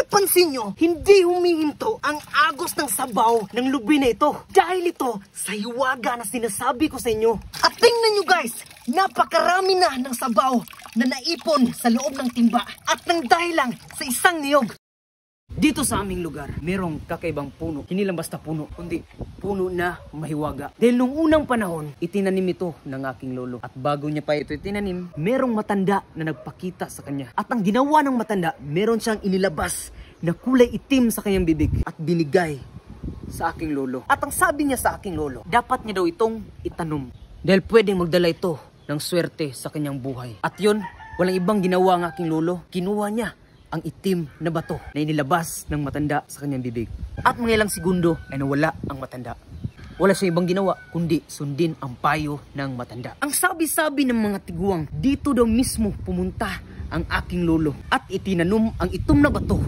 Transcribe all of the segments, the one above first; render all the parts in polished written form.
napansin nyo, hindi humihinto ang agos ng sabaw ng lubi na ito. Dahil ito sa hiwaga na sinasabi ko sa inyo. At tingnan nyo guys, napakarami na ng sabaw na naipon sa loob ng timba. At nang dahil lang sa isang niyog. Dito sa aming lugar, merong kakaibang puno. Hindi lang basta puno, kundi puno na mahiwaga. Dahil nung unang panahon, itinanim ito ng aking lolo. At bago niya pa ito itinanim, merong matanda na nagpakita sa kanya. At ang ginawa ng matanda, meron siyang inilabas na kulay itim sa kanyang bibig at binigay sa aking lolo. At ang sabi niya sa aking lolo, dapat niya daw itong itanom. Dahil pwedeng magdala ito ng swerte sa kanyang buhay. At yun, walang ibang ginawa ng aking lolo. Kinuha niya ang itim na bato na inilabas ng matanda sa kanyang bibig. At mga ilang segundo ay nawala ang matanda. Wala siyang ibang ginawa kundi sundin ang payo ng matanda. Ang sabi-sabi ng mga tiguang, dito daw mismo pumunta ang aking lolo at itinanom ang itim na bato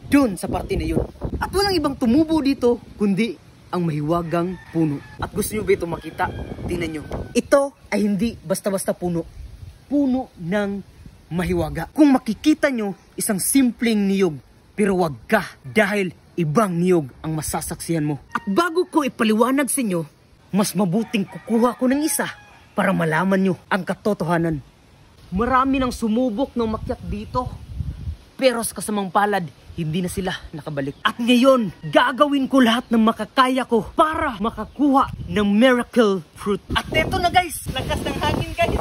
doon sa parte na yun. At walang ibang tumubo dito kundi ang mahiwagang puno. At gusto nyo ba ito makita? Tingnan nyo. Ito ay hindi basta-basta puno. Puno ng mahiwaga. Kung makikita nyo, isang simpleng niyog. Pero wag ka dahil ibang niyog ang masasaksihan mo. At bago ko ipaliwanag sa inyo, mas mabuting kukuha ko ng isa para malaman nyo ang katotohanan. Marami nang sumubok ng makyat dito. Pero sa kasamang palad, hindi na sila nakabalik. At ngayon, gagawin ko lahat ng makakaya ko para makakuha ng miracle fruit. At eto na guys, lakas ng hangin guys.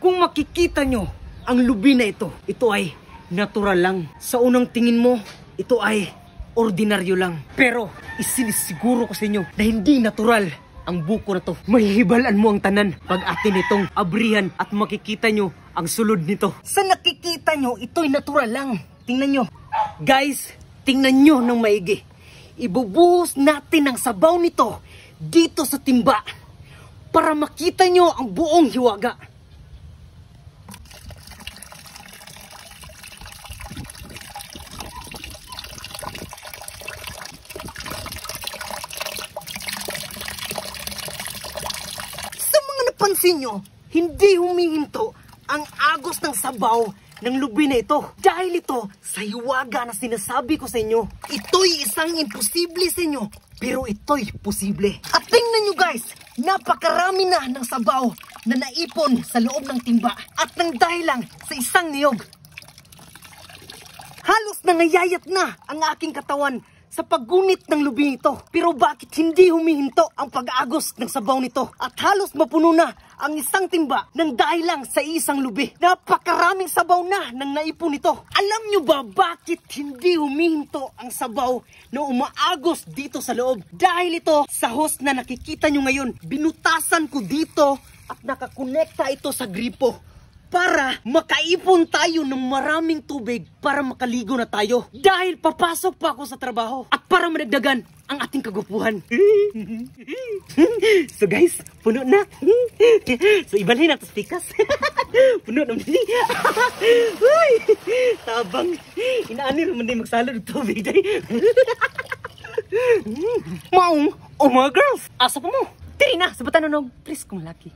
Kung makikita nyo ang lubi na ito ay natural lang. Sa unang tingin mo, ito ay ordinaryo lang. Pero isinisiguro ko sa inyo na hindi natural ang buko na to. Mahihibalan mo ang tanan pag atin itong abrihan at makikita nyo ang sulod nito. Sa nakikita nyo, ito'y natural lang. Tingnan nyo. Guys, tingnan nyo ng maigi. Ibubuhos natin ang sabaw nito dito sa timba para makita nyo ang buong hiwaga. Pansin nyo, hindi humihinto ang agos ng sabaw ng lubi na ito. Dahil ito sa hiwaga na sinasabi ko sa inyo. Ito'y isang imposible sa inyo, pero ito'y posible. At tingnan nyo guys, napakarami na ng sabaw na naipon sa loob ng timba. At nang dahil lang sa isang niyog. Halos nangayayat na ang aking katawan sa paggunit ng lubi nito. Pero bakit hindi humihinto ang pag-agos ng sabaw nito? At halos mapuno na ang isang timba ng dahil lang sa isang lubi. Napakaraming sabaw na nang naipon nito. Alam nyo ba bakit hindi humihinto ang sabaw na umaagos dito sa loob? Dahil ito sa hose na nakikita nyo ngayon, binutasan ko dito at nakakonekta ito sa gripo. Para makaipon tayo ng maraming tubig para makaligo na tayo. Dahil papasok pa ako sa trabaho at para madagdagan ang ating kagupuhan. So guys, puno na. So ibalhin natin sa pikas. Puno na din. Uy, tabang. Inaanil mo din magsalo ng tubig. Maong, oh mga girls, asa pa mo? Tiri na, sa batanunog. Please kung laki.